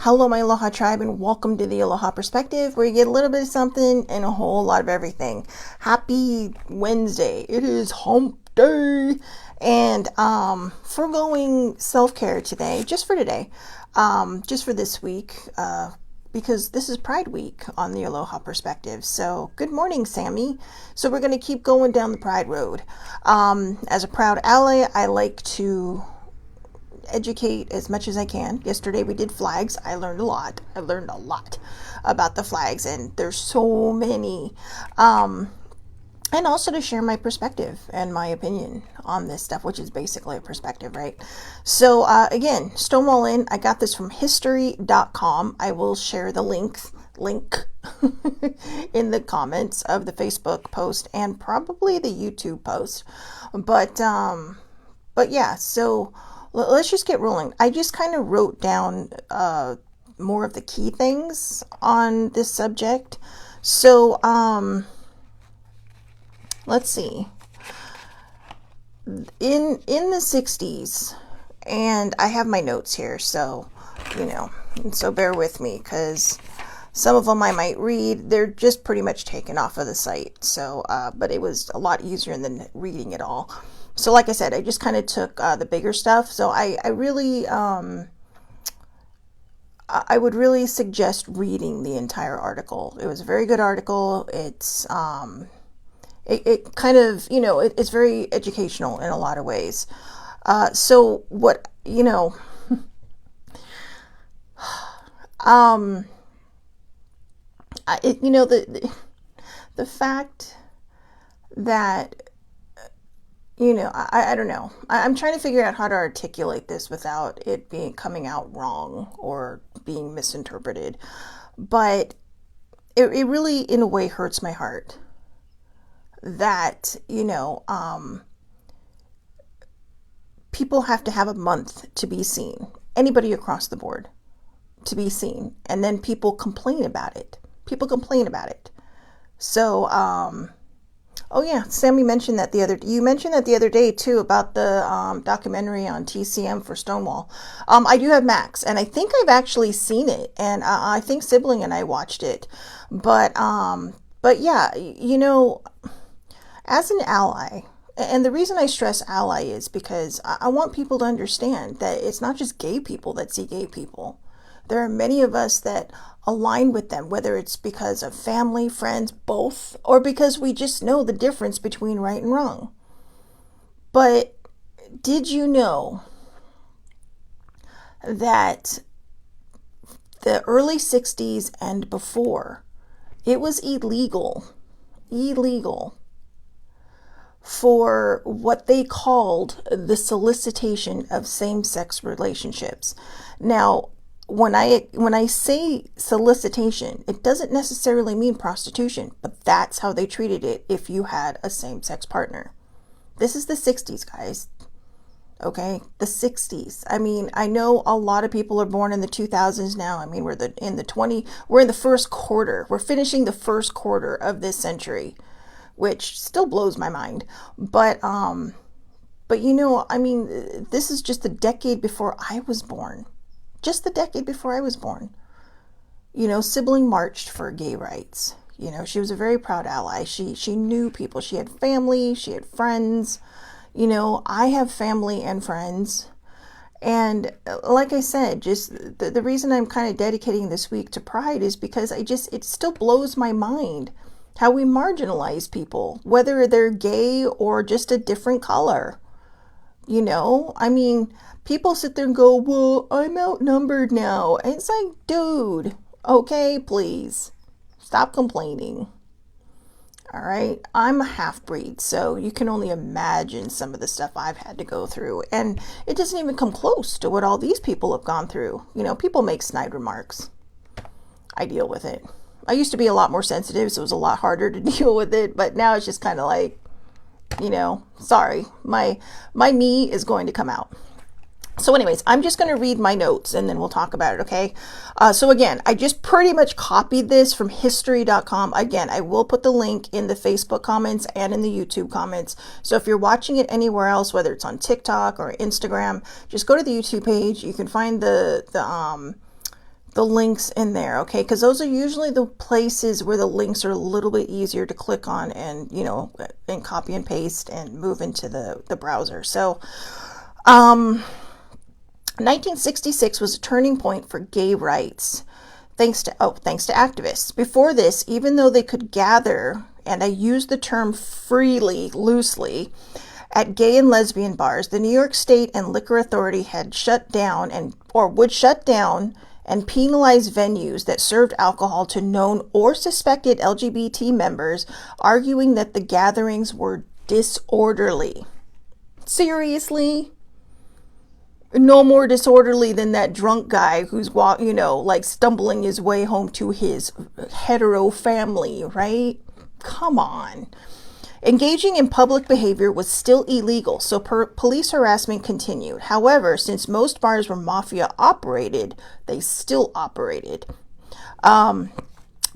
Hello, my Aloha tribe, and welcome to the Aloha Perspective, where you get a little bit of something and a whole lot of everything. Happy Wednesday. It is hump day. And foregoing self-care today, just for today, just for this week, because this is Pride Week on the Aloha Perspective. So good morning, Sammy. So we're going to keep going down the Pride Road. As a proud ally, I like to educate as much as I can. Yesterday we did flags. I learned a lot. I learned a lot about the flags, and there's so many. And also to share my perspective and my opinion on this stuff, which is basically a perspective, right? So again, Stonewall in. I got this from history.com. I will share the link in the comments of the Facebook post and probably the YouTube post. But yeah, so let's just get rolling. I just kind of wrote down more of the key things on this subject. So let's see. In the 60s, and I have my notes here, so so bear with me because some of them I might read. They're just pretty much taken off of the site. So, but it was a lot easier than reading it all. So like I said, I just kind of took the bigger stuff. So I really, I would really suggest reading the entire article. It was a very good article. It's, it kind of, it's very educational in a lot of ways. So what, the fact that, I don't know. I'm trying to figure out how to articulate this without it coming out wrong or being misinterpreted. But it really, in a way, hurts my heart that, people have to have a month to be seen. Anybody across the board to be seen. And then people complain about it. So, oh yeah, Sammy mentioned that you mentioned that the other day too about the documentary on TCM for Stonewall. I do have Max, and I think I've actually seen it, and I think Sibling and I watched it. But yeah, as an ally, and the reason I stress ally is because I want people to understand that it's not just gay people that see gay people. There are many of us that align with them, whether it's because of family, friends, both, or because we just know the difference between right and wrong. But did you know that the early 60s and before, it was illegal for what they called the solicitation of same-sex relationships? Now, when I say solicitation, it doesn't necessarily mean prostitution, but that's how they treated it if you had a same-sex partner. This is the 60s, guys. Okay, the 60s. I mean, I know a lot of people are born in the 2000s now. I mean, we're in the first quarter. We're finishing the first quarter of this century, which still blows my mind. But I mean, this is just a decade before I was born. Just the decade before I was born. Sibling marched for gay rights. She was a very proud ally. She knew people. She had family. She had friends. I have family and friends. And like I said, just the reason I'm kind of dedicating this week to Pride is because it still blows my mind how we marginalize people, whether they're gay or just a different color. I mean, people sit there and go, well, I'm outnumbered now. And it's like, dude, okay, please stop complaining. All right. I'm a half-breed, so you can only imagine some of the stuff I've had to go through. And it doesn't even come close to what all these people have gone through. People make snide remarks. I deal with it. I used to be a lot more sensitive, so it was a lot harder to deal with it. But now it's just kind of like, sorry, my me is going to come out. So anyways, I'm just going to read my notes and then we'll talk about it, okay? So again, I just pretty much copied this from history.com. Again, I will put the link in the Facebook comments and in the YouTube comments. So if you're watching it anywhere else, whether it's on TikTok or Instagram, just go to the YouTube page. You can find the the links in there, okay? Because those are usually the places where the links are a little bit easier to click on and, and copy and paste and move into the browser. So, 1966 was a turning point for gay rights, thanks to activists. Before this, even though they could gather, and I use the term freely, loosely, at gay and lesbian bars, the New York State and Liquor Authority had shut down would shut down and penalize venues that served alcohol to known or suspected LGBT members, arguing that the gatherings were disorderly. Seriously? No more disorderly than that drunk guy who's stumbling his way home to his hetero family, right? Come on. Engaging in public behavior was still illegal, so police harassment continued. However, since most bars were mafia operated, they still operated.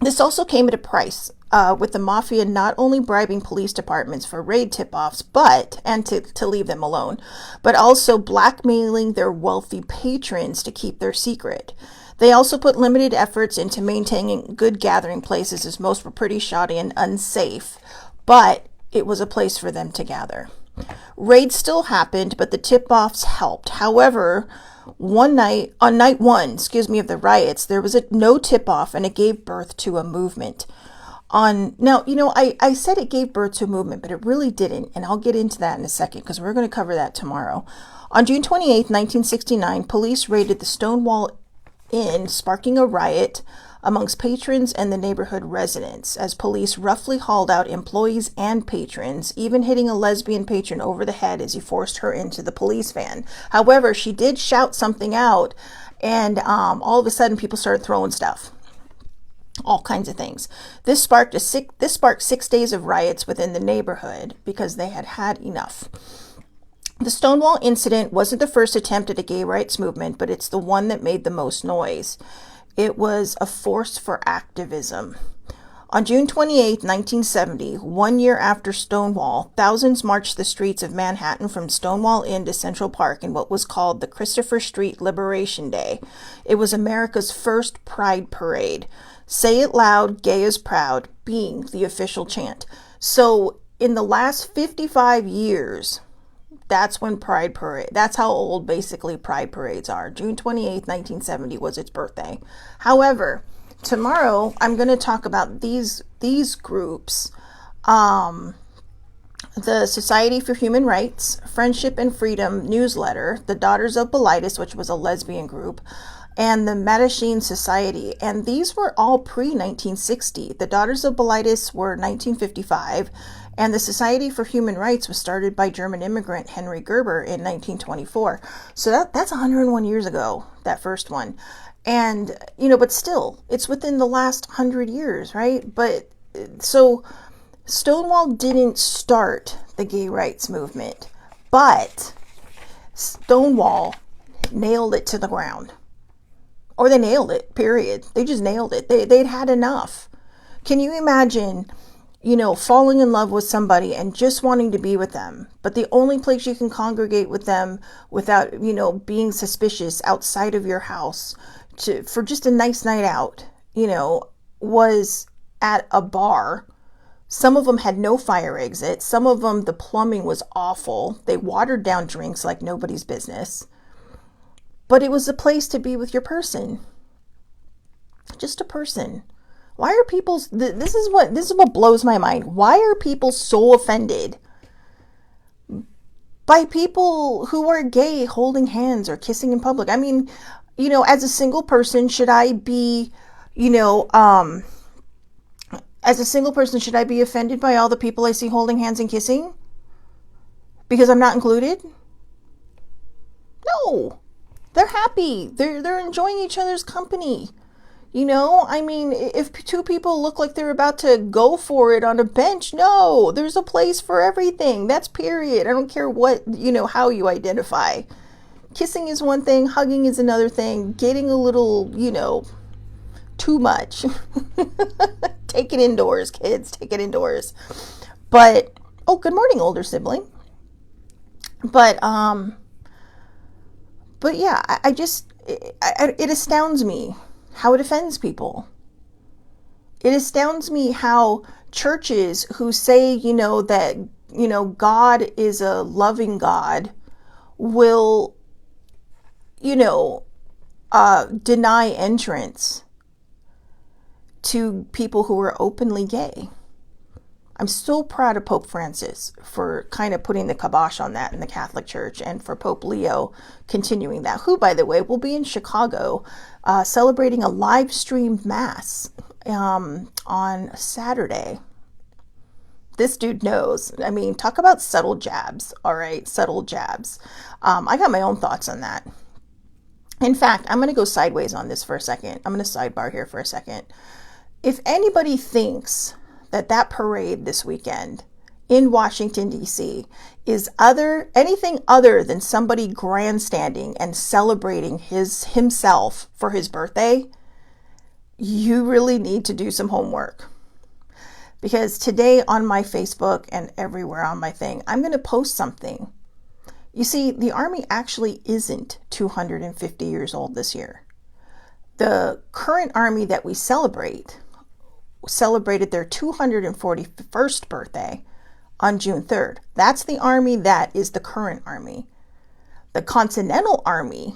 This also came at a price, with the mafia not only bribing police departments for raid tip-offs, and to leave them alone, but also blackmailing their wealthy patrons to keep their secret. They also put limited efforts into maintaining good gathering places, as most were pretty shoddy and unsafe, but it was a place for them to gather. Raids still happened, but the tip-offs helped. However, on night one of the riots, there was no tip-off, and it gave birth to a movement. I said it gave birth to a movement, but it really didn't, and I'll get into that in a second because we're going to cover that tomorrow. On June 28, 1969, police raided the Stonewall Inn, sparking a riot amongst patrons and the neighborhood residents, as police roughly hauled out employees and patrons, even hitting a lesbian patron over the head as he forced her into the police van. However, she did shout something out, and all of a sudden people started throwing stuff. All kinds of things. This sparked 6 days of riots within the neighborhood because they had had enough. The Stonewall incident wasn't the first attempt at a gay rights movement, but it's the one that made the most noise. It was a force for activism. On June 28, 1970, 1 year after Stonewall, thousands marched the streets of Manhattan from Stonewall Inn to Central Park in what was called the Christopher Street Liberation Day. It was America's first pride parade. Say it loud, gay is proud, being the official chant. So in the last 55 years, that's when that's how old basically pride parades are. June 28th, 1970 was its birthday. However, tomorrow I'm going to talk about these groups. The Society for Human Rights, Friendship and Freedom Newsletter, the Daughters of Bilitis, which was a lesbian group, and the Mattachine Society. And these were all pre-1960. The Daughters of Bilitis were 1955. And the Society for Human Rights was started by German immigrant Henry Gerber in 1924. So that's 101 years ago, that first one. And, but still, it's within the last 100 years, right? But so Stonewall didn't start the gay rights movement, but Stonewall nailed it to the ground. Or they nailed it, period. They just nailed it. They'd had enough. Can you imagine falling in love with somebody and just wanting to be with them, but the only place you can congregate with them without, being suspicious outside of your house for just a nice night out, was at a bar. Some of them had no fire exit. Some of them, the plumbing was awful. They watered down drinks like nobody's business. But it was a place to be with your person. Just a person. Why are people, this is what blows my mind. Why are people so offended by people who are gay holding hands or kissing in public? I mean, as a single person, should I be, offended by all the people I see holding hands and kissing? Because I'm not included? No. They're happy. They're enjoying each other's company. If two people look like they're about to go for it on a bench, no, there's a place for everything. That's period. I don't care what, how you identify. Kissing is one thing, hugging is another thing, getting a little, too much. Take it indoors, kids, take it indoors. But, good morning, older sibling. But yeah, it astounds me how it offends people. It astounds me how churches who say, that, God is a loving God will, deny entrance to people who are openly gay. I'm so proud of Pope Francis for kind of putting the kibosh on that in the Catholic Church, and for Pope Leo continuing that, who, by the way, will be in Chicago celebrating a live streamed mass on Saturday. This dude knows. I mean, talk about subtle jabs. All right, subtle jabs. I got my own thoughts on that. In fact, I'm going to go sideways on this for a second. I'm going to sidebar here for a second. If anybody thinks that parade this weekend in Washington, D.C. is anything other than somebody grandstanding and celebrating himself for his birthday, you really need to do some homework. Because today on my Facebook and everywhere on my thing, I'm going to post something. You see, the Army actually isn't 250 years old this year. The current Army that we celebrated their 241st birthday on June 3rd. That's the Army that is the current Army. The Continental Army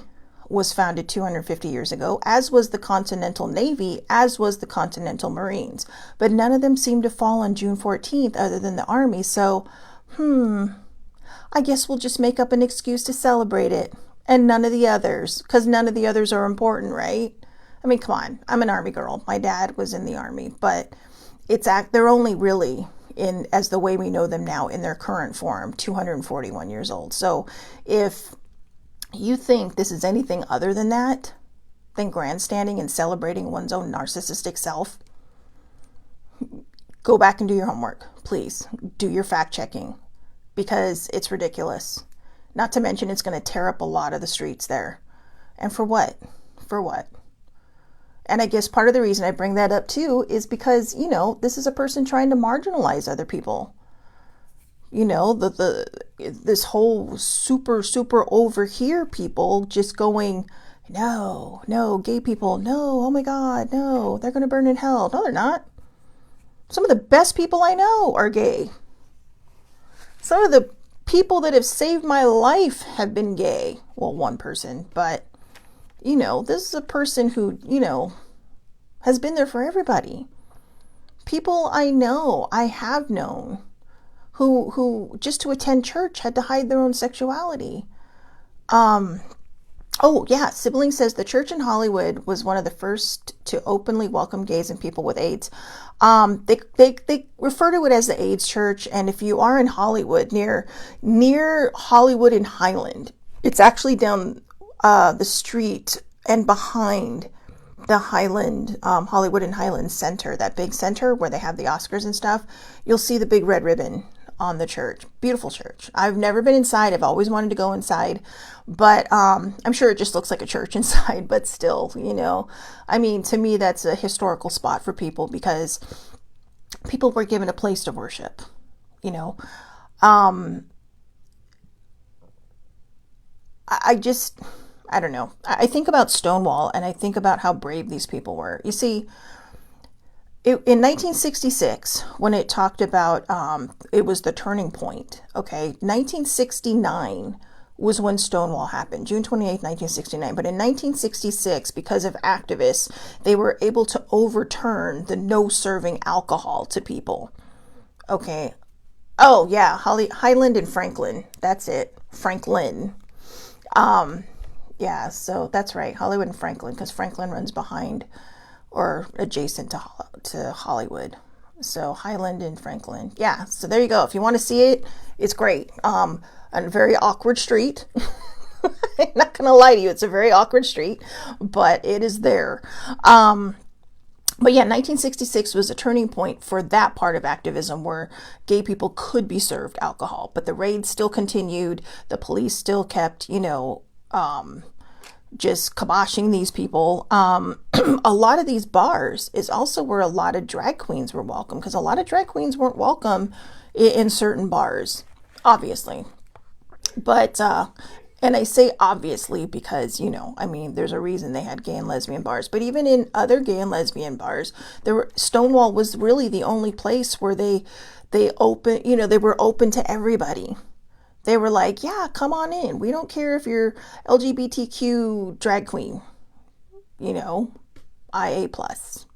was founded 250 years ago, as was the Continental Navy, as was the Continental Marines. But none of them seem to fall on June 14th other than the Army. So, I guess we'll just make up an excuse to celebrate it. And none of the others, because none of the others are important, right? I mean, come on, I'm an Army girl. My dad was in the Army, but they're only really as the way we know them now in their current form, 241 years old. So if you think this is anything other than that, than grandstanding and celebrating one's own narcissistic self, go back and do your homework. Please do your fact checking, because it's ridiculous. Not to mention it's going to tear up a lot of the streets there. And for what? For what? And I guess part of the reason I bring that up too is because, this is a person trying to marginalize other people. This whole super over here people just going, no, gay people, no, oh my God, no, they're going to burn in hell. No, they're not. Some of the best people I know are gay. Some of the people that have saved my life have been gay. Well, one person, but this is a person who, has been there for everybody. People I have known, who just to attend church had to hide their own sexuality. Oh yeah, Sibling says the church in Hollywood was one of the first to openly welcome gays and people with AIDS. They refer to it as the AIDS church, and if you are in Hollywood, near Hollywood and Highland, it's actually down the street and behind the Hollywood and Highland Center, that big center where they have the Oscars and stuff. You'll see the big red ribbon on the church. Beautiful church. I've never been inside. I've always wanted to go inside, but I'm sure it just looks like a church inside, but still, I mean, to me, that's a historical spot for people because people were given a place to worship, I don't know. I think about Stonewall and I think about how brave these people were. You see, in 1966, when it talked about, it was the turning point, okay? 1969 was when Stonewall happened, June 28th, 1969. But in 1966, because of activists, they were able to overturn the no serving alcohol to people, okay? Oh, yeah, Highland and Franklin. That's it. Franklin. Yeah, so that's right, Hollywood and Franklin, because Franklin runs behind or adjacent to Hollywood. So Highland and Franklin. Yeah, so there you go. If you want to see it, it's great. On a very awkward street. I'm not going to lie to you, it's a very awkward street, but it is there. But yeah, 1966 was a turning point for that part of activism where gay people could be served alcohol, but the raids still continued. The police still kept, just kiboshing these people. A lot of these bars is also where a lot of drag queens were welcome, because a lot of drag queens weren't welcome in certain bars, obviously. But And I say obviously because, I mean, there's a reason they had gay and lesbian bars. But even in other gay and lesbian bars, Stonewall was really the only place where they open, they were open to everybody. They were like, yeah, come on in. We don't care if you're LGBTQ drag queen, IA plus.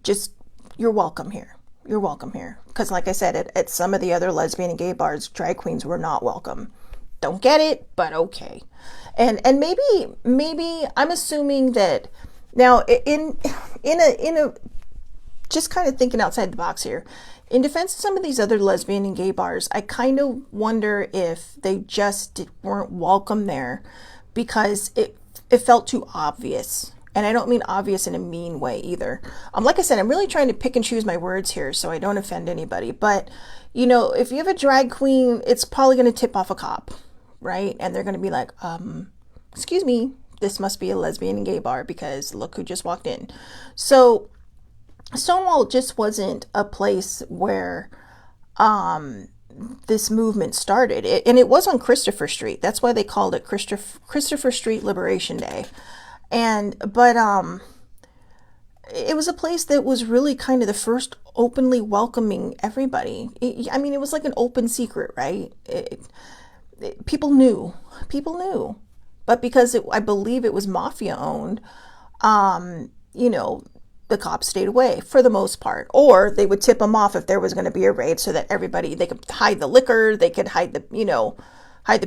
Just, you're welcome here. You're welcome here. Because like I said, at some of the other lesbian and gay bars, drag queens were not welcome. Don't get it, but okay. And maybe I'm assuming that now in a just kind of thinking outside the box here. In defense of some of these other lesbian and gay bars, I kind of wonder if they just weren't welcome there because it felt too obvious. And I don't mean obvious in a mean way either. Like I said, I'm really trying to pick and choose my words here so I don't offend anybody. But, if you have a drag queen, it's probably going to tip off a cop, right? And they're going to be like, excuse me, this must be a lesbian and gay bar because look who just walked in. So Stonewall just wasn't a place where this movement started. And it was on Christopher Street. That's why they called it Christopher Street Liberation Day. But it was a place that was really kind of the first openly welcoming everybody. It was like an open secret, right? People knew, but because I believe it was mafia owned, the cops stayed away for the most part, or they would tip them off if there was going to be a raid so that they could hide the liquor, they could hide the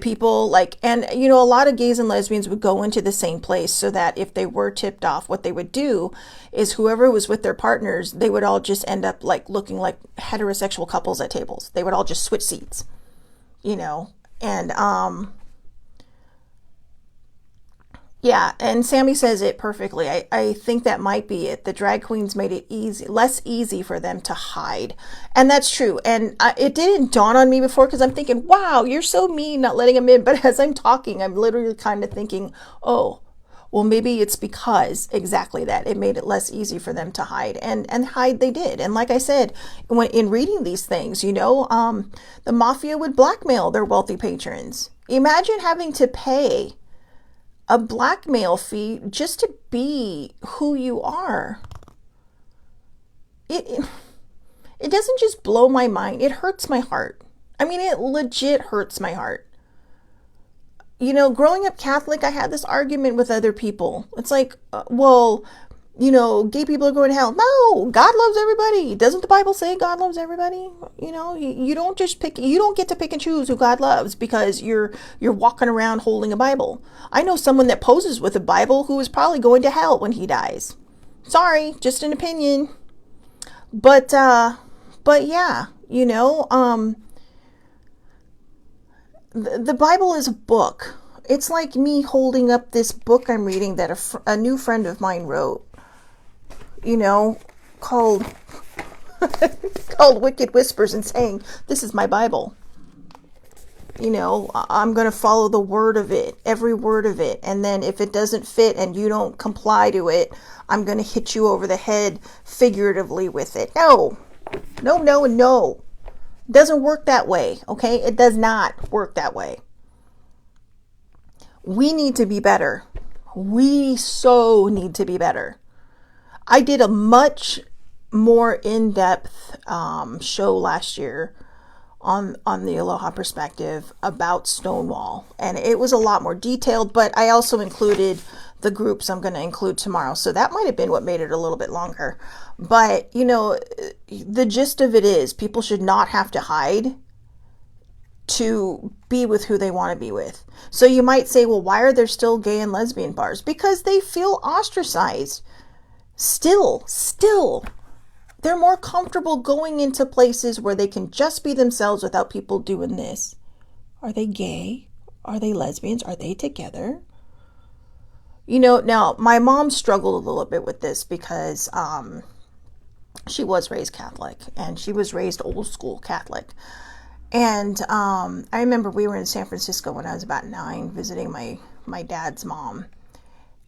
people, and a lot of gays and lesbians would go into the same place so that if they were tipped off, what they would do is whoever was with their partners, they would all just end up looking like heterosexual couples at tables. They would all just switch seats, and yeah, and Sammy says it perfectly. I think that might be it. The drag queens made it less easy for them to hide. And that's true. And it didn't dawn on me before because I'm thinking, wow, you're so mean not letting them in. But as I'm talking, I'm literally kind of thinking, oh, well, maybe it's because exactly that. It made it less easy for them to hide. And hide they did. And like I said, in reading these things, the mafia would blackmail their wealthy patrons. Imagine having to pay a blackmail fee just to be who you are. It doesn't just blow my mind. It hurts my heart. It legit hurts my heart. Growing up Catholic, I had this argument with other people. It's like, gay people are going to hell. No, God loves everybody. Doesn't the Bible say God loves everybody? You don't get to pick and choose who God loves because you're walking around holding a Bible. I know someone that poses with a Bible who is probably going to hell when he dies. Sorry, just an opinion. But yeah, the Bible is a book. It's like me holding up this book I'm reading that a new friend of mine wrote. Called Wicked Whispers, and saying, this is my Bible. I'm going to follow the word of it, every word of it. And then if it doesn't fit and you don't comply to it, I'm going to hit you over the head figuratively with it. No. It doesn't work that way. Okay. It does not work that way. We need to be better. We so need to be better. I did a much more in-depth show last year on the Aloha perspective about Stonewall, and it was a lot more detailed, but I also included the groups I'm going to include tomorrow, so that might have been what made it a little bit longer. But the gist of it is people should not have to hide to be with who they want to be with. So you might say, well, why are there still gay and lesbian bars? Because they feel ostracized. Still, they're more comfortable going into places where they can just be themselves without people doing this. Are they gay? Are they lesbians? Are they together? Now my mom struggled a little bit with this because she was raised Catholic, and she was raised old school Catholic. And I remember we were in San Francisco when I was about 9 visiting my dad's mom.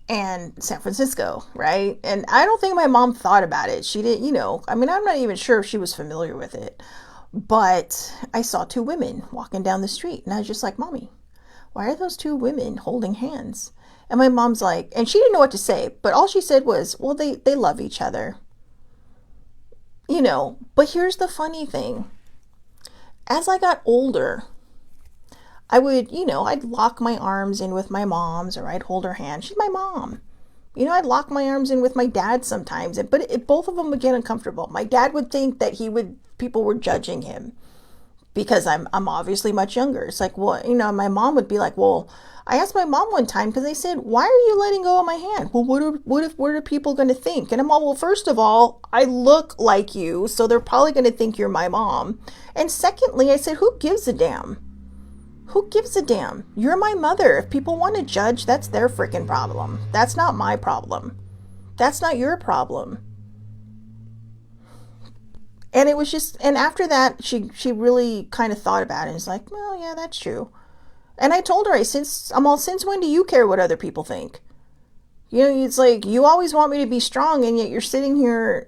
And San Francisco, right? And I don't think my mom thought about it. She didn't, I'm not even sure if she was familiar with it. But I saw 2 women walking down the street, and I was just like, Mommy, why are those two women holding hands? And my mom's like, and she didn't know what to say, but all she said was, well, they love each other. But here's the funny thing. As I got older, I would, I'd lock my arms in with my mom's, or I'd hold her hand. She's my mom. I'd lock my arms in with my dad sometimes, but both of them would get uncomfortable. My dad would think that people were judging him because I'm obviously much younger. It's like, well, my mom would be like, well, I asked my mom one time because they said, why are you letting go of my hand? Well, what are people going to think? And I'm all, well, first of all, I look like you, so they're probably going to think you're my mom. And secondly, I said, who gives a damn? Who gives a damn? You're my mother. If people want to judge, that's their freaking problem. That's not my problem. That's not your problem. And it was just, and after that, she really kind of thought about it and was like, well, yeah, that's true. And I told her, since when do you care what other people think? It's like, you always want me to be strong, and yet you're sitting here,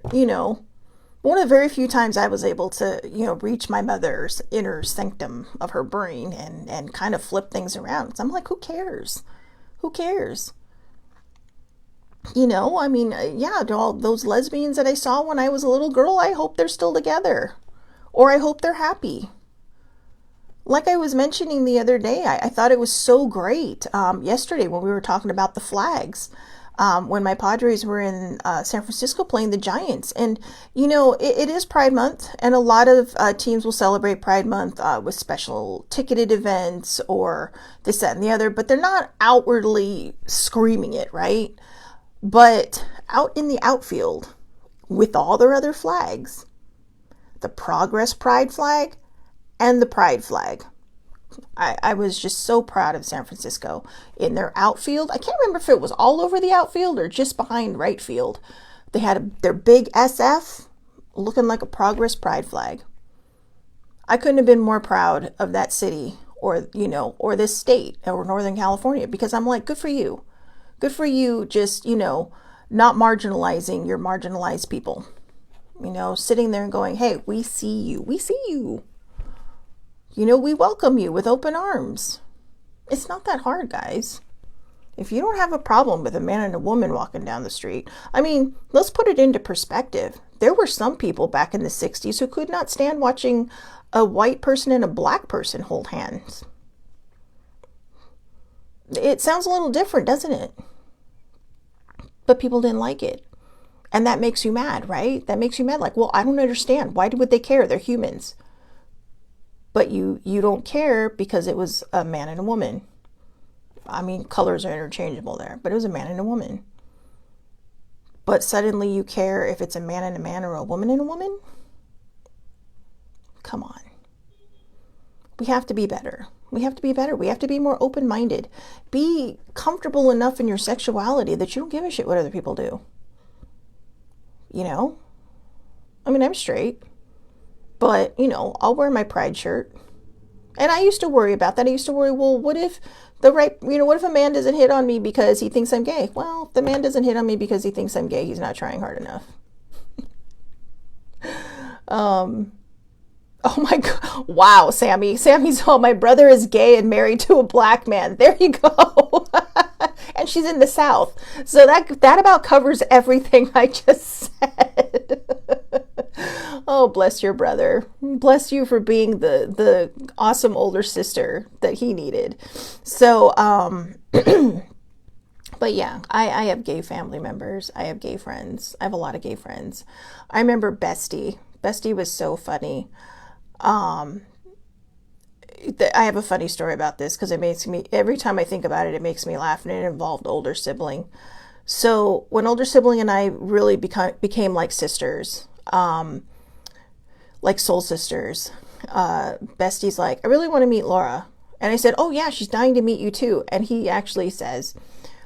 one of the very few times I was able to, reach my mother's inner sanctum of her brain and kind of flip things around. So I'm like, who cares? Who cares? Yeah, all those lesbians that I saw when I was a little girl, I hope they're still together. Or I hope they're happy. Like I was mentioning the other day, I thought it was so great yesterday when we were talking about the flags. When my Padres were in San Francisco playing the Giants. And, it is Pride Month, and a lot of teams will celebrate Pride Month with special ticketed events or this, that, and the other, but they're not outwardly screaming it, right? But out in the outfield with all their other flags, the Progress Pride flag and the Pride flag. I was just so proud of San Francisco in their outfield. I can't remember if it was all over the outfield or just behind right field. They had their big SF looking like a Progress Pride flag. I couldn't have been more proud of that city or this state or Northern California, because I'm like, good for you. Good for you, just, not marginalizing your marginalized people. Sitting there and going, hey, we see you. We see you. We welcome you with open arms. It's not that hard, guys. If you don't have a problem with a man and a woman walking down the street, let's put it into perspective. There were some people back in the 60s who could not stand watching a white person and a black person hold hands. It sounds a little different, doesn't it? But people didn't like it. And that makes you mad, right? That makes you mad. Like, well, I don't understand. Why would they care? They're humans. But you don't care because it was a man and a woman. Colors are interchangeable there, but it was a man and a woman. But suddenly you care if it's a man and a man or a woman and a woman? Come on. We have to be better. We have to be better. We have to be more open-minded. Be comfortable enough in your sexuality that you don't give a shit what other people do. I'm straight. But, I'll wear my pride shirt. And I used to worry about that. I used to worry, well, what if what if a man doesn't hit on me because he thinks I'm gay? Well, if the man doesn't hit on me because he thinks I'm gay, he's not trying hard enough. Oh my God. Wow, Sammy. Sammy's all, my brother is gay and married to a black man. There you go. And she's in the South. So that about covers everything I just said. Oh, bless your brother. Bless you for being the awesome older sister that he needed. So, but yeah, I have gay family members. I have gay friends. I have a lot of gay friends. I remember Bestie. Bestie was so funny. I have a funny story about this because it makes me, every time I think about it, it makes me laugh, and it involved older sibling. So when older sibling and I really became like sisters, like soul sisters, Bestie's like, I really want to meet Laura. And I said, oh yeah, she's dying to meet you too. And he actually says,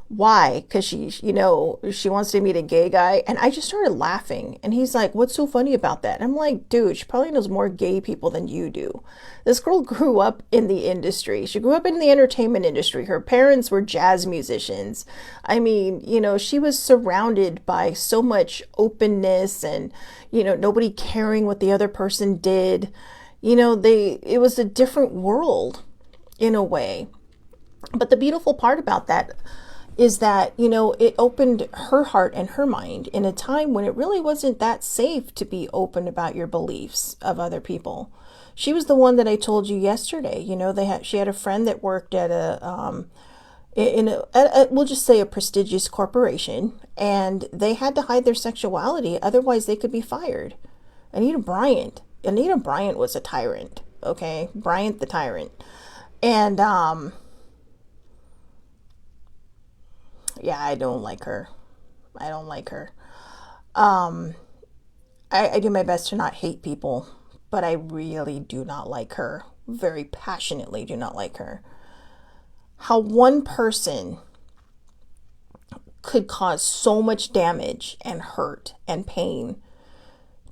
why? Because she wants to meet a gay guy. And I just started laughing. And he's like, what's so funny about that? And I'm like, dude, she probably knows more gay people than you do. This girl grew up in the industry. She grew up in the entertainment industry. Her parents were jazz musicians. She was surrounded by so much openness and, nobody caring what the other person did. It was a different world in a way. But the beautiful part about that is that, it opened her heart and her mind in a time when it really wasn't that safe to be open about your beliefs of other people. She was the one that I told you yesterday. She had a friend that worked at we'll just say a prestigious corporation, and they had to hide their sexuality, otherwise they could be fired. Anita Bryant was a tyrant, okay? Bryant the tyrant. And yeah, I don't like her. I don't like her. I do my best to not hate people, but I really do not like her. Very passionately do not like her. How one person could cause so much damage and hurt and pain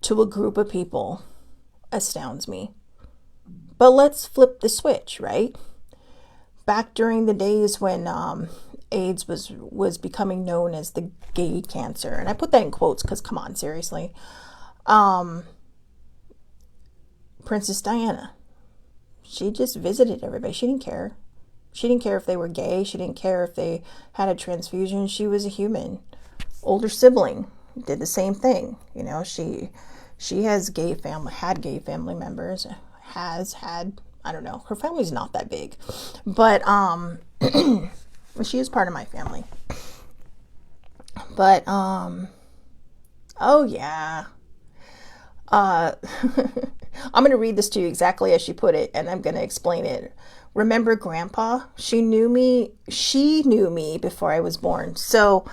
to a group of people astounds me. But let's flip the switch, right? Back during the days when AIDS was becoming known as the gay cancer, and I put that in quotes because, come on, seriously. Princess Diana, she just visited everybody. She didn't care. She didn't care if they were gay. She didn't care if they had a transfusion. She was a human. Older sibling did the same thing. She has had gay family members, had, I don't know. Her family's not that big, but she is part of my family. But oh yeah. I'm going to read this to you exactly as she put it, and I'm going to explain it. Remember Grandpa? She knew me before I was born. So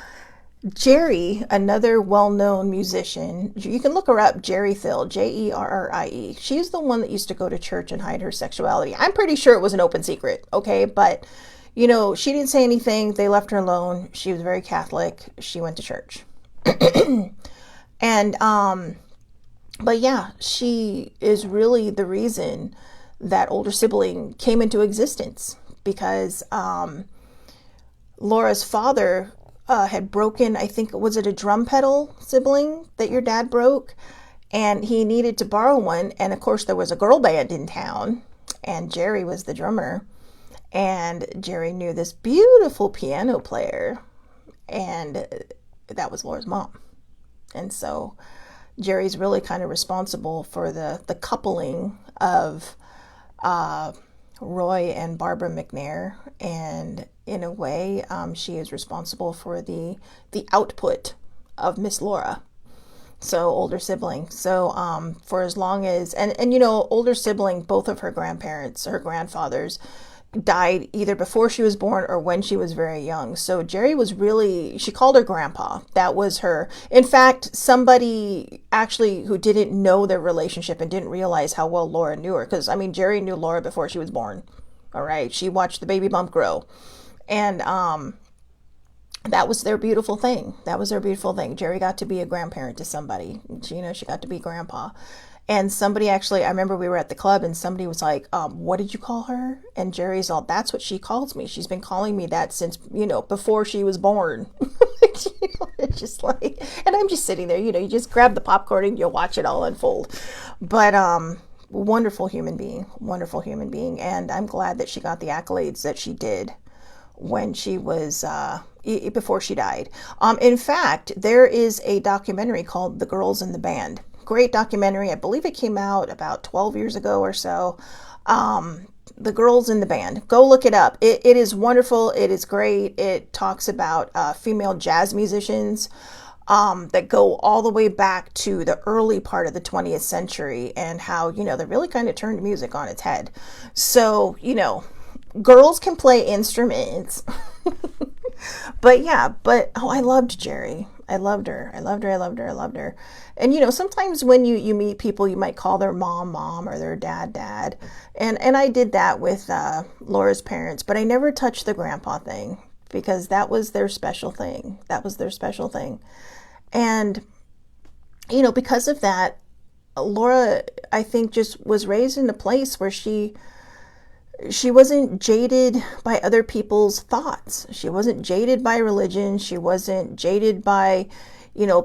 Jerry, another well-known musician, you can look her up, Jerry Thill, Jerrie. She's the one that used to go to church and hide her sexuality. I'm pretty sure it was an open secret, okay? But, she didn't say anything. They left her alone. She was very Catholic. She went to church. And, but yeah, she is really the reason that older sibling came into existence, because Laura's father had broken, I think, was it a drum pedal, sibling, that your dad broke? And he needed to borrow one. And of course, there was a girl band in town, and Jerry was the drummer. And Jerry knew this beautiful piano player, and that was Laura's mom. And so Jerry's really kind of responsible for the coupling of Roy and Barbara McNair, and in a way, she is responsible for the output of Miss Laura. So older sibling. So for as long as and older sibling, both of her grandparents, her grandfathers, died either before she was born or when she was very young. So Jerry was really, she called her grandpa. That was her. In fact, somebody actually who didn't know their relationship and didn't realize how well Laura knew her, because Jerry knew Laura before she was born. All right, she watched the baby bump grow, and that was their beautiful thing. Jerry got to be a grandparent to somebody. She got to be grandpa. And somebody actually, I remember we were at the club and somebody was like, what did you call her? And Jerry's all, that's what she calls me. She's been calling me that since, before she was born. It's just like, and I'm just sitting there, you just grab the popcorn and you'll watch it all unfold. But wonderful human being. And I'm glad that she got the accolades that she did when she was, before she died. In fact, there is a documentary called The Girls in the Band. Great documentary. I believe it came out about 12 years ago or so. The Girls in the Band. Go look it up. It is wonderful. It is great. It talks about female jazz musicians that go all the way back to the early part of the 20th century, and how, they really kind of turned music on its head. So, girls can play instruments. But I loved Jerry. I loved her. And sometimes when you meet people, you might call their mom, or their dad. And I did that with Laura's parents, but I never touched the grandpa thing, because that was their special thing. And, because of that, Laura, I think, just was raised in a place where she wasn't jaded by other people's thoughts. She wasn't jaded by religion. She wasn't jaded by,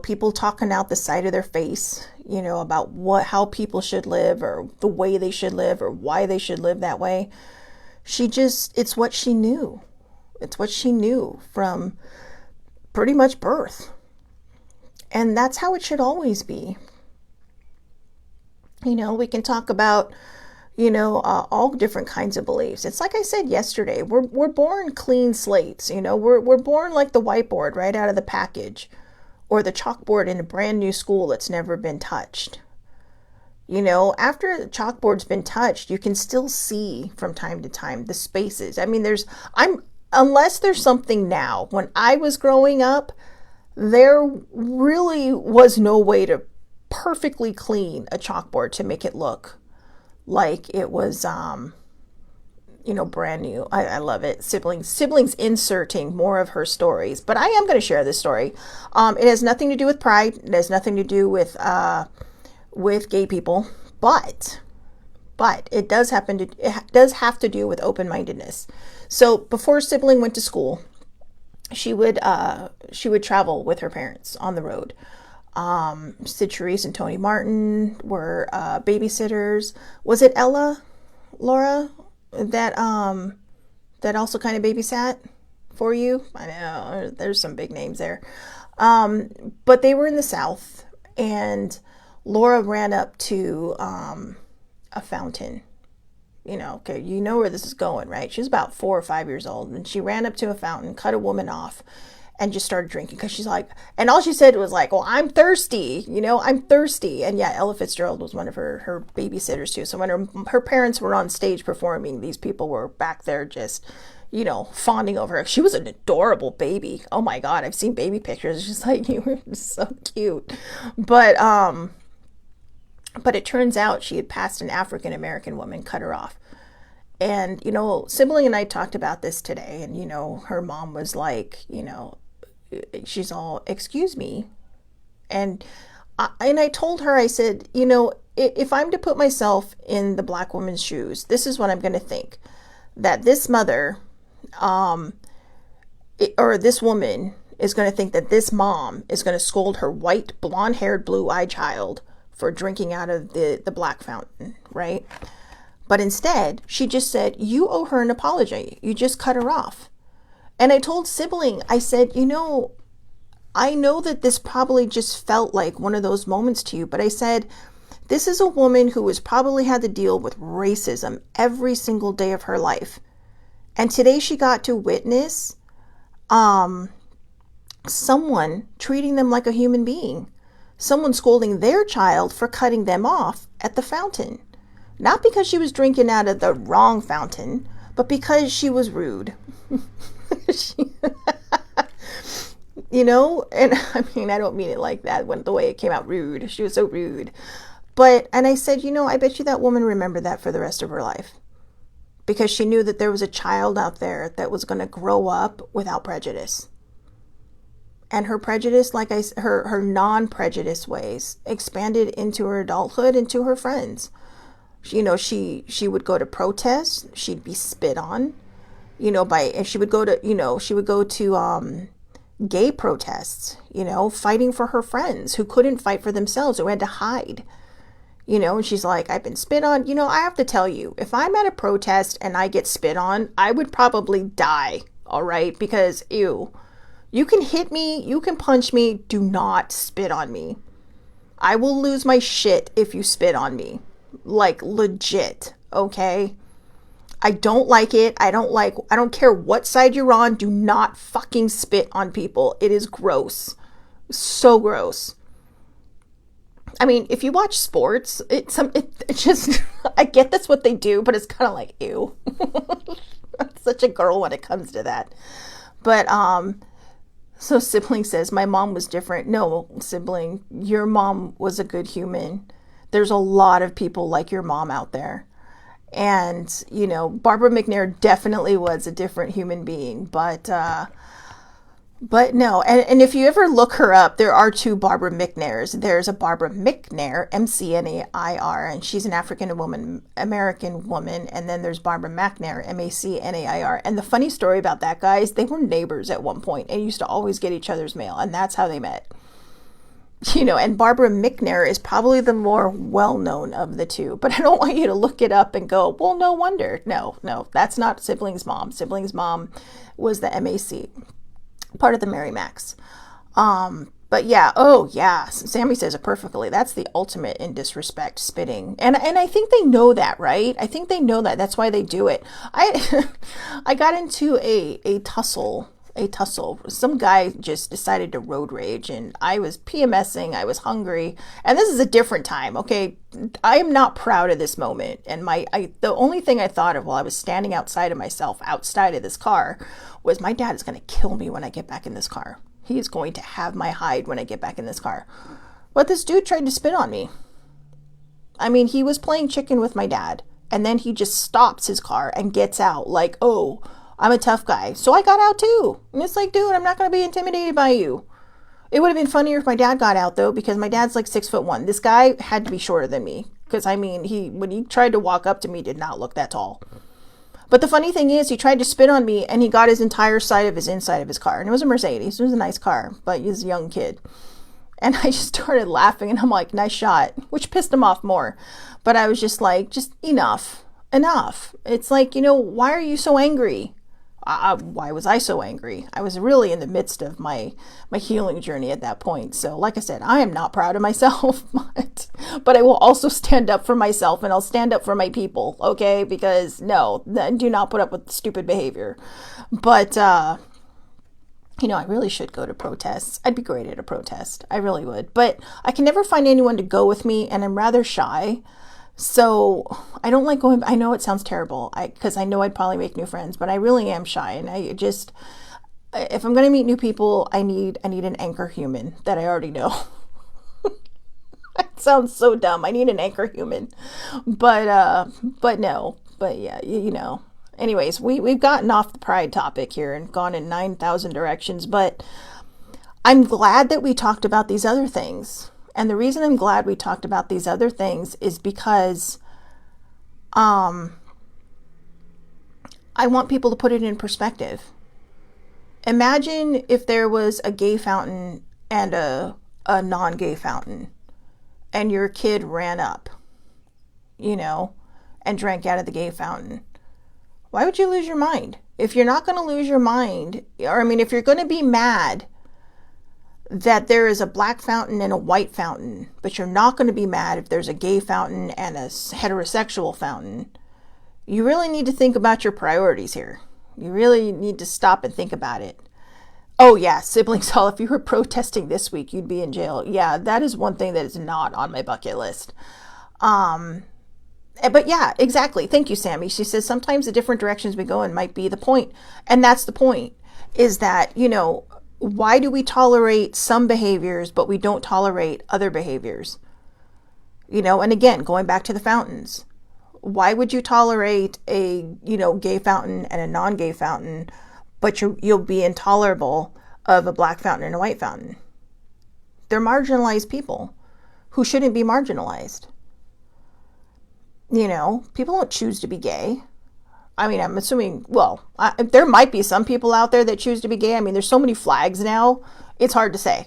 people talking out the side of their face, about how people should live, or the way they should live, or why they should live that way. It's what she knew. It's what she knew from pretty much birth. And that's how it should always be. We can talk about, all different kinds of beliefs. It's like I said yesterday, we're born clean slates. We're born like the whiteboard right out of the package, or the chalkboard in a brand new school that's never been touched. After the chalkboard's been touched, you can still see from time to time the spaces. I mean, unless there's something now. When I was growing up, there really was no way to perfectly clean a chalkboard to make it look like it was, brand new. I love it. Siblings inserting more of her stories. But I am going to share this story. It has nothing to do with pride. It has nothing to do with gay people, but it does have to do with open-mindedness. So before sibling went to school, she would travel with her parents on the road. Sid Charisse and Tony Martin were babysitters. Was it Laura, that also kind of babysat for you? I know there's some big names there, but they were in the South, and Laura ran up to a fountain. Okay, you know where this is going, right? She was about 4 or 5 years old, and she ran up to a fountain, cut a woman off, and just started drinking, because she's like, and all she said was like, well, I'm thirsty, I'm thirsty. And yeah, Ella Fitzgerald was one of her babysitters too. So when her parents were on stage performing, these people were back there just, fawning over her. She was an adorable baby. Oh my God, I've seen baby pictures. It's just like, you were so cute. But it turns out she had passed an African-American woman, cut her off. And, sibling and I talked about this today, and, her mom was like, she's all, excuse me. And I told her, I said, if I'm to put myself in the black woman's shoes, this is what I'm going to think. That this mother, or this woman is going to think that this mom is going to scold her white, blonde-haired, blue-eyed child for drinking out of the black fountain, right? But instead, she just said, you owe her an apology. You just cut her off. And I told sibling, I said, I know that this probably just felt like one of those moments to you, but I said, this is a woman who has probably had to deal with racism every single day of her life. And today she got to witness someone treating them like a human being. Someone scolding their child for cutting them off at the fountain. Not because she was drinking out of the wrong fountain, but because she was rude. And I mean, I don't mean it like that, the way it came out, rude. She was so rude. And I said, I bet you that woman remembered that for the rest of her life. Because she knew that there was a child out there that was going to grow up without prejudice. And her prejudice, her non-prejudice ways expanded into her adulthood and to her friends. She would go to protests. She'd be spit on, if she would go to, gay protests, fighting for her friends who couldn't fight for themselves, who had to hide, and she's like, I've been spit on. I have to tell you, if I'm at a protest and I get spit on, I would probably die. All right. Because ew, you can hit me, you can punch me. Do not spit on me. I will lose my shit if you spit on me. Like legit. Okay. I don't like it. I don't care what side you're on. Do not fucking spit on people. It is gross. So gross. I mean, if you watch sports, it just, I get that's what they do, but it's kind of like, ew. I'm such a girl when it comes to that. But, so sibling says, my mom was different. No, sibling, your mom was a good human. There's a lot of people like your mom out there. And, Barbara McNair definitely was a different human being, but no. And if you ever look her up, there are two Barbara McNairs. There's a Barbara McNair, McNair, and she's an American woman. And then there's Barbara McNair, McNair. And the funny story about that, guys, they were neighbors at one point and used to always get each other's mail. And that's how they met. And Barbara Mickner is probably the more well-known of the two, but I don't want you to look it up and go, well, no wonder. No, that's not Siblings' mom. Siblings' mom was the MAC, part of the Merrimacs. But yeah, oh yeah, Sammy says it perfectly. That's the ultimate in disrespect, spitting. And I think they know that, right? I think they know that. That's why they do it. I got into a tussle. Some guy just decided to road rage, and I was PMSing, I was hungry, and this is a different time, okay? I am not proud of this moment, and the only thing I thought of while I was standing outside of this car, was my dad is going to kill me when I get back in this car. He is going to have my hide when I get back in this car. But this dude tried to spit on me. I mean, he was playing chicken with my dad, and then he just stops his car and gets out like, oh, I'm a tough guy. So I got out too. And it's like, dude, I'm not going to be intimidated by you. It would have been funnier if my dad got out though, because my dad's like 6'1". This guy had to be shorter than me. Because I mean, when he tried to walk up to me, did not look that tall. But the funny thing is, he tried to spit on me and he got his entire side of his inside of his car. And it was a Mercedes. It was a nice car, but he was a young kid. And I just started laughing and I'm like, nice shot, which pissed him off more. But I was just like, just enough. It's like, why are you so angry? Why was I so angry? I was really in the midst of my healing journey at that point. So like I said, I am not proud of myself, but I will also stand up for myself and I'll stand up for my people, okay? Because no, do not put up with stupid behavior. But, I really should go to protests. I'd be great at a protest. I really would. But I can never find anyone to go with me and I'm rather shy. So I don't like going. I know it sounds terrible because I know I'd probably make new friends, but I really am shy. And if I'm going to meet new people, I need an anchor human that I already know. It sounds so dumb. I need an anchor human, but yeah, anyways, we've gotten off the pride topic here and gone in 9,000 directions, but I'm glad that we talked about these other things. And the reason I'm glad we talked about these other things is because I want people to put it in perspective. Imagine if there was a gay fountain and a non-gay fountain, and your kid ran up, and drank out of the gay fountain. Why would you lose your mind? If you're not going to lose your mind, if you're going to be mad that there is a black fountain and a white fountain, but you're not going to be mad if there's a gay fountain and a heterosexual fountain, you really need to think about your priorities here. You really need to stop and think about it. Oh yeah, Siblings Hall, if you were protesting this week, you'd be in jail. Yeah, that is one thing that is not on my bucket list. But yeah, exactly. Thank you, Sammy. She says sometimes the different directions we go in might be the point. And that's the point, is that, why do we tolerate some behaviors, but we don't tolerate other behaviors? And again, going back to the fountains, why would you tolerate a, gay fountain and a non-gay fountain, but you'll be intolerable of a black fountain and a white fountain? They're marginalized people who shouldn't be marginalized. People don't choose to be gay. I'm assuming, there might be some people out there that choose to be gay. There's so many flags now, it's hard to say.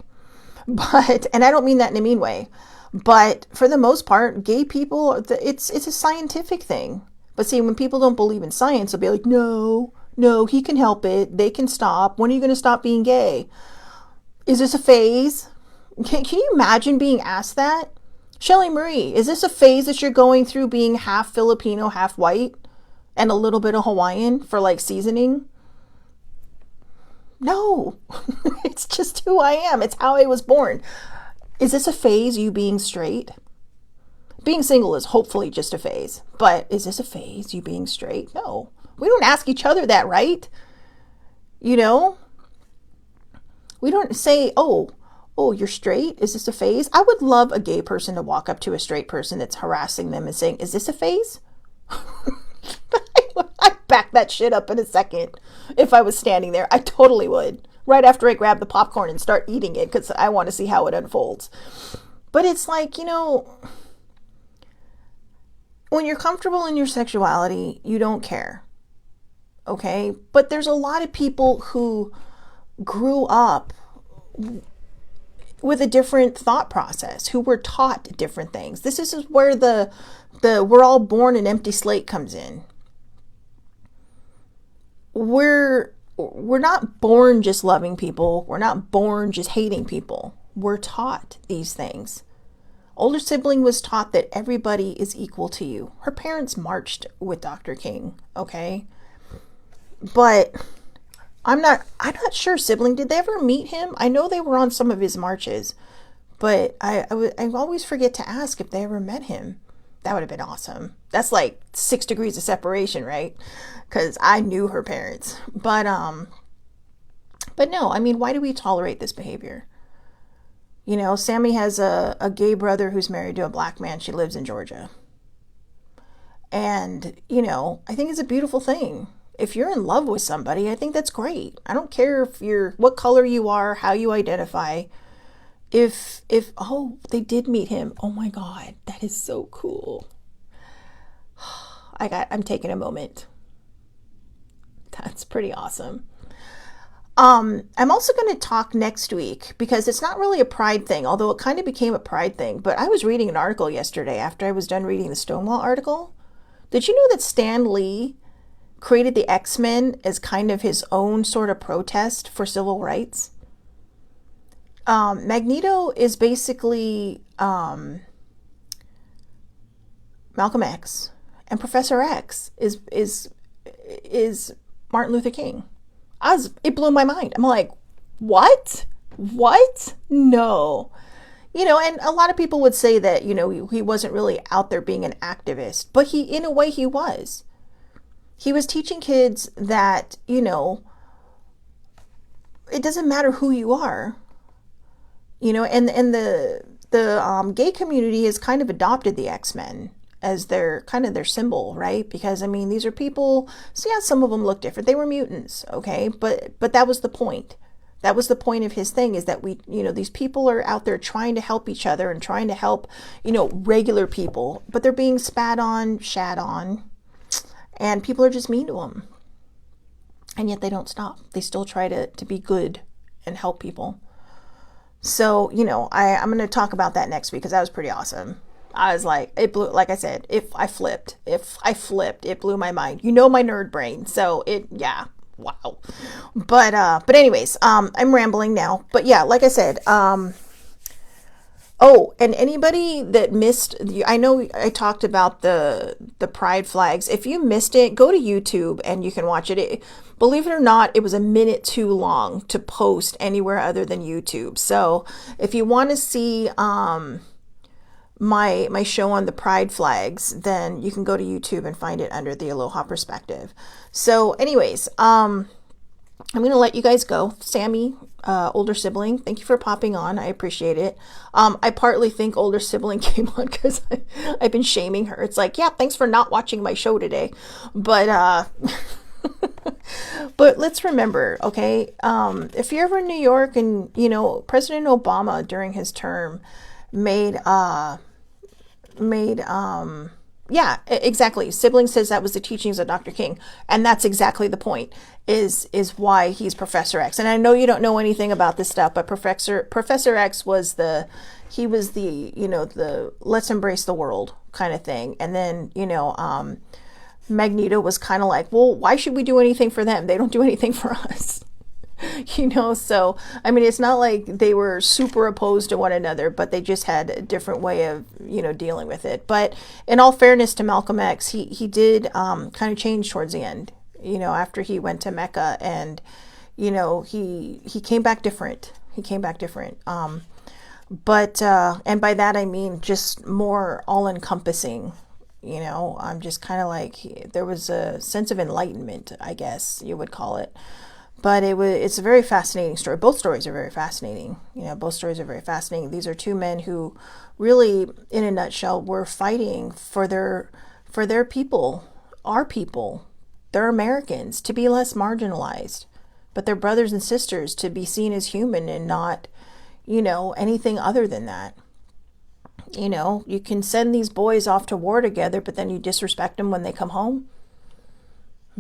And I don't mean that in a mean way. But for the most part, gay people, it's a scientific thing. But see, when people don't believe in science, they'll be like, no, he can help it. They can stop. When are you going to stop being gay? Is this a phase? Can you imagine being asked that? Shelly Marie, is this a phase that you're going through, being half Filipino, half white? And a little bit of Hawaiian for like seasoning? No, it's just who I am. It's how I was born. Is this a phase, you being straight? Being single is hopefully just a phase. But is this a phase, you being straight? No. We don't ask each other that, right? We don't say, oh, you're straight? Is this a phase? I would love a gay person to walk up to a straight person that's harassing them and saying, is this a phase? I'd back that shit up in a second if I was standing there. I totally would. Right after I grab the popcorn and start eating it, because I want to see how it unfolds. But it's like, when you're comfortable in your sexuality, you don't care. Okay? But there's a lot of people who grew up with a different thought process, who were taught different things. This is where the we're all born an empty slate comes in. We're not born just loving people. We're not born just hating people. We're taught these things. Older sibling was taught that everybody is equal to you. Her parents marched with Dr. King, okay? But I'm not sure, sibling, did they ever meet him? I know they were on some of his marches, but I always forget to ask if they ever met him. That would have been awesome. That's like 6 degrees of separation, right? Because I knew her parents. But no, I mean, why do we tolerate this behavior? You know, Sammy has a gay brother who's married to a black man. She lives in Georgia. And, you know, I think it's a beautiful thing. If you're in love with somebody, I think that's great. I don't care if what color you are, how you identify. Oh, they did meet him. Oh my God, that is so cool. I'm taking a moment. That's pretty awesome. I'm also going to talk next week, because it's not really a pride thing, although it kind of became a pride thing. But I was reading an article yesterday after I was done reading the Stonewall article. Did you know that Stan Lee created the X-Men as kind of his own sort of protest for civil rights? Magneto is basically Malcolm X, and Professor X is Martin Luther King. It blew my mind. I'm like, what? No. You know, and a lot of people would say that, you know, he wasn't really out there being an activist, but in a way he was. He was teaching kids that, you know, it doesn't matter who you are, you know, and the gay community has kind of adopted the X-Men as their symbol, right? Because I mean, these are people, so yeah, some of them look different. They were mutants, okay? But that was the point. That was the point of his thing, is that we, you know, these people are out there trying to help each other and trying to help, you know, regular people, but they're being spat on, shat on, and people are just mean to them. And yet they don't stop. They still try to be good and help people. So, you know, I'm going to talk about that next week, because that was pretty awesome. I was like, it blew, like I said, if I flipped, it blew my mind. You know, my nerd brain. So yeah, wow. But anyways, I'm rambling now, but yeah, like I said, oh, and anybody that missed, I know I talked about the pride flags. If you missed it, go to YouTube and you can watch it. Believe it or not, it was a minute too long to post anywhere other than YouTube. So if you want to see, my show on the pride flags, then you can go to YouTube and find it under the Aloha Perspective. So anyways, I'm going to let you guys go. Sammy, older sibling, thank you for popping on. I appreciate it. I partly think older sibling came on because I've been shaming her. It's like, yeah, thanks for not watching my show today. But, but let's remember, okay, if you're ever in New York, and, you know, President Obama during his term yeah, exactly. Sibling says that was the teachings of Dr. King. And that's exactly the point, is why he's Professor X. And I know you don't know anything about this stuff, but Professor X was you know, the let's embrace the world kind of thing. And then, you know, Magneto was kind of like, well, why should we do anything for them? They don't do anything for us. You know, so I mean, it's not like they were super opposed to one another, but they just had a different way of, you know, dealing with it. But in all fairness to Malcolm X, he did kind of change towards the end, you know, after he went to Mecca, and, you know, he came back different. But and by that I mean just more all-encompassing. You know, I'm just kind of like, there was a sense of enlightenment, I guess you would call it. But it's a very fascinating story. Both stories are very fascinating. You know, both stories are very fascinating. These are two men who really, in a nutshell, were fighting for their people, our people, their Americans, to be less marginalized, but their brothers and sisters to be seen as human and not, you know, anything other than that. You know, you can send these boys off to war together, but then you disrespect them when they come home.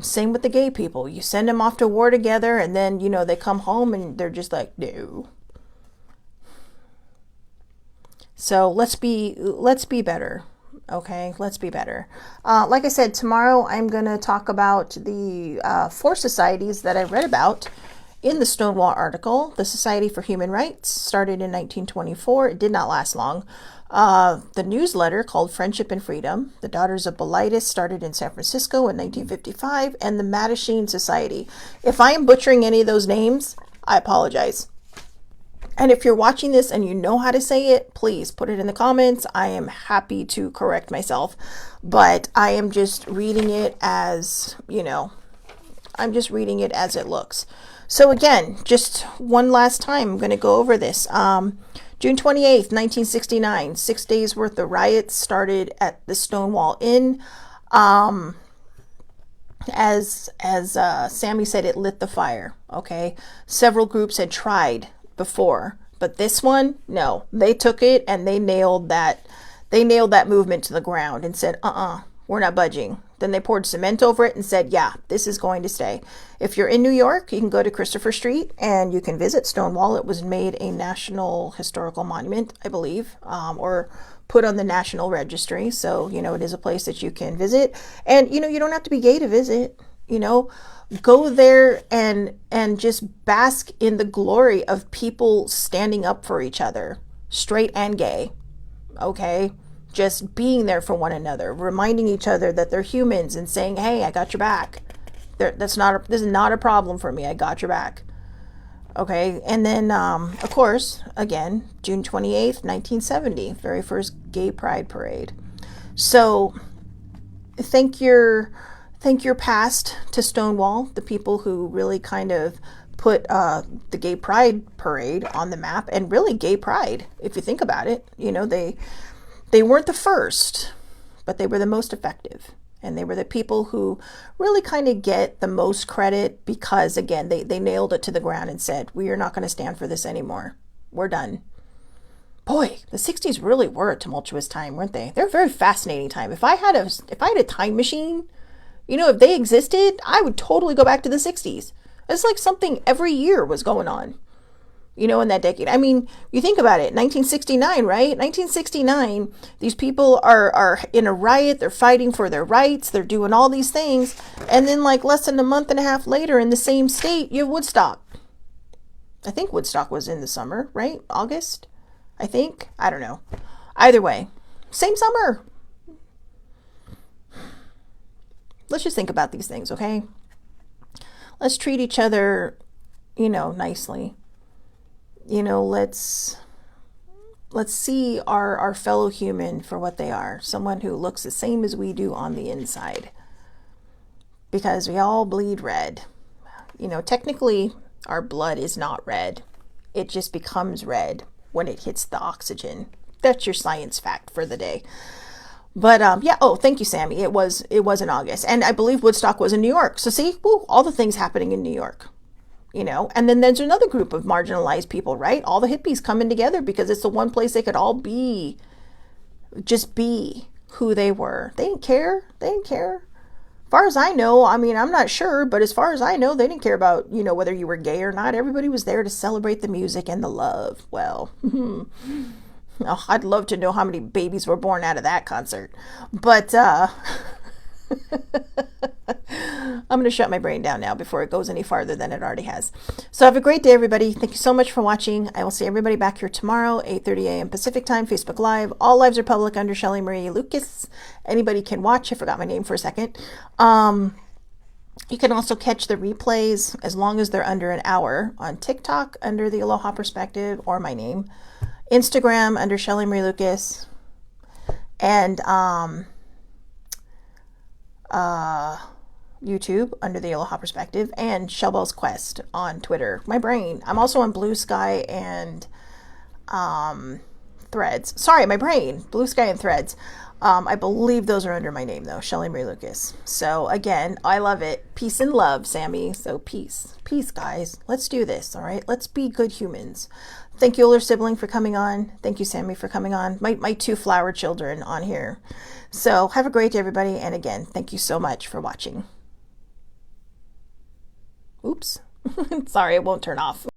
Same with the gay people. You send them off to war together, and then, you know, they come home and they're just like, no. So let's be better. Okay, let's be better. Like I said, tomorrow I'm going to talk about the 4 societies that I read about in the Stonewall article. The Society for Human Rights started in 1924. It did not last long. The newsletter called Friendship and Freedom. The Daughters of Bilitis started in San Francisco in 1955. And the Mattachine Society. If I am butchering any of those names, I apologize. And if you're watching this and you know how to say it, please put it in the comments. I am happy to correct myself. But I am just reading it as, I'm just reading it as it looks. So again, just one last time, I'm going to go over this. June 28th, 1969, 6 days worth of riots started at the Stonewall Inn. As Sammy said, it lit the fire. Okay, several groups had tried before, but this one, no, they took it and they nailed that movement to the ground and said, we're not budging. Then they poured cement over it and said, yeah, this is going to stay. If you're in New York, you can go to Christopher Street and you can visit Stonewall. It was made a National Historical Monument, I believe, or put on the National Registry. So, it is a place that you can visit. And, you don't have to be gay to visit, Go there and just bask in the glory of people standing up for each other, straight and gay. Okay? Just being there for one another, reminding each other that they're humans and saying, hey, I got your back. This is not a problem for me. I got your back. Okay? And then, of course, again, June 28th, 1970, very first Gay Pride Parade. So thank your past to Stonewall, the people who really kind of put the Gay Pride Parade on the map, and really gay pride, if you think about it. They weren't the first, but they were the most effective. And they were the people who really kind of get the most credit because, again, they nailed it to the ground and said, we are not going to stand for this anymore. We're done. Boy, the 60s really were a tumultuous time, weren't they? They're a very fascinating time. If I had a time machine, if they existed, I would totally go back to the 60s. It's like something every year was going on, in that decade. I mean, you think about it, 1969, right? 1969, these people are in a riot, they're fighting for their rights, they're doing all these things, and then like less than a month and a half later in the same state, you have Woodstock. I think Woodstock was in the summer, right? August, I think. I don't know. Either way, same summer. Let's just think about these things, okay? Let's treat each other, nicely. Let's see our fellow human for what they are. Someone who looks the same as we do on the inside. Because we all bleed red. Technically, our blood is not red. It just becomes red when it hits the oxygen. That's your science fact for the day. But yeah, thank you, Sammy. It was in August. And I believe Woodstock was in New York. So see, all the things happening in New York. And then there's another group of marginalized people, right? All the hippies coming together because it's the one place they could all just be who they were. They didn't care. As far as I know, I mean, I'm not sure, but as far as I know, they didn't care about, whether you were gay or not. Everybody was there to celebrate the music and the love. Well, oh, I'd love to know how many babies were born out of that concert. But I'm going to shut my brain down now before it goes any farther than it already has. So have a great day, everybody. Thank you so much for watching. I will see everybody back here tomorrow, 8:30 a.m. Pacific time, Facebook Live. All lives are public under Shelly Marie Lucas. Anybody can watch. I forgot my name for a second. You can also catch the replays as long as they're under an hour on TikTok under the Aloha Perspective or my name. Instagram under Shelly Marie Lucas. And YouTube under the Aloha Perspective, and Shellbell's Quest on Twitter. My brain. I'm also on Blue Sky and Threads. Sorry, my brain. Blue Sky and Threads. I believe those are under my name though, Shelly Marie Lucas. So again, I love it. Peace and love, Sammy. So peace, guys. Let's do this. All right. Let's be good humans. Thank you, older sibling, for coming on. Thank you, Sammy, for coming on. My 2 flower children on here. So have a great day, everybody. And again, thank you so much for watching. Oops. Sorry, it won't turn off.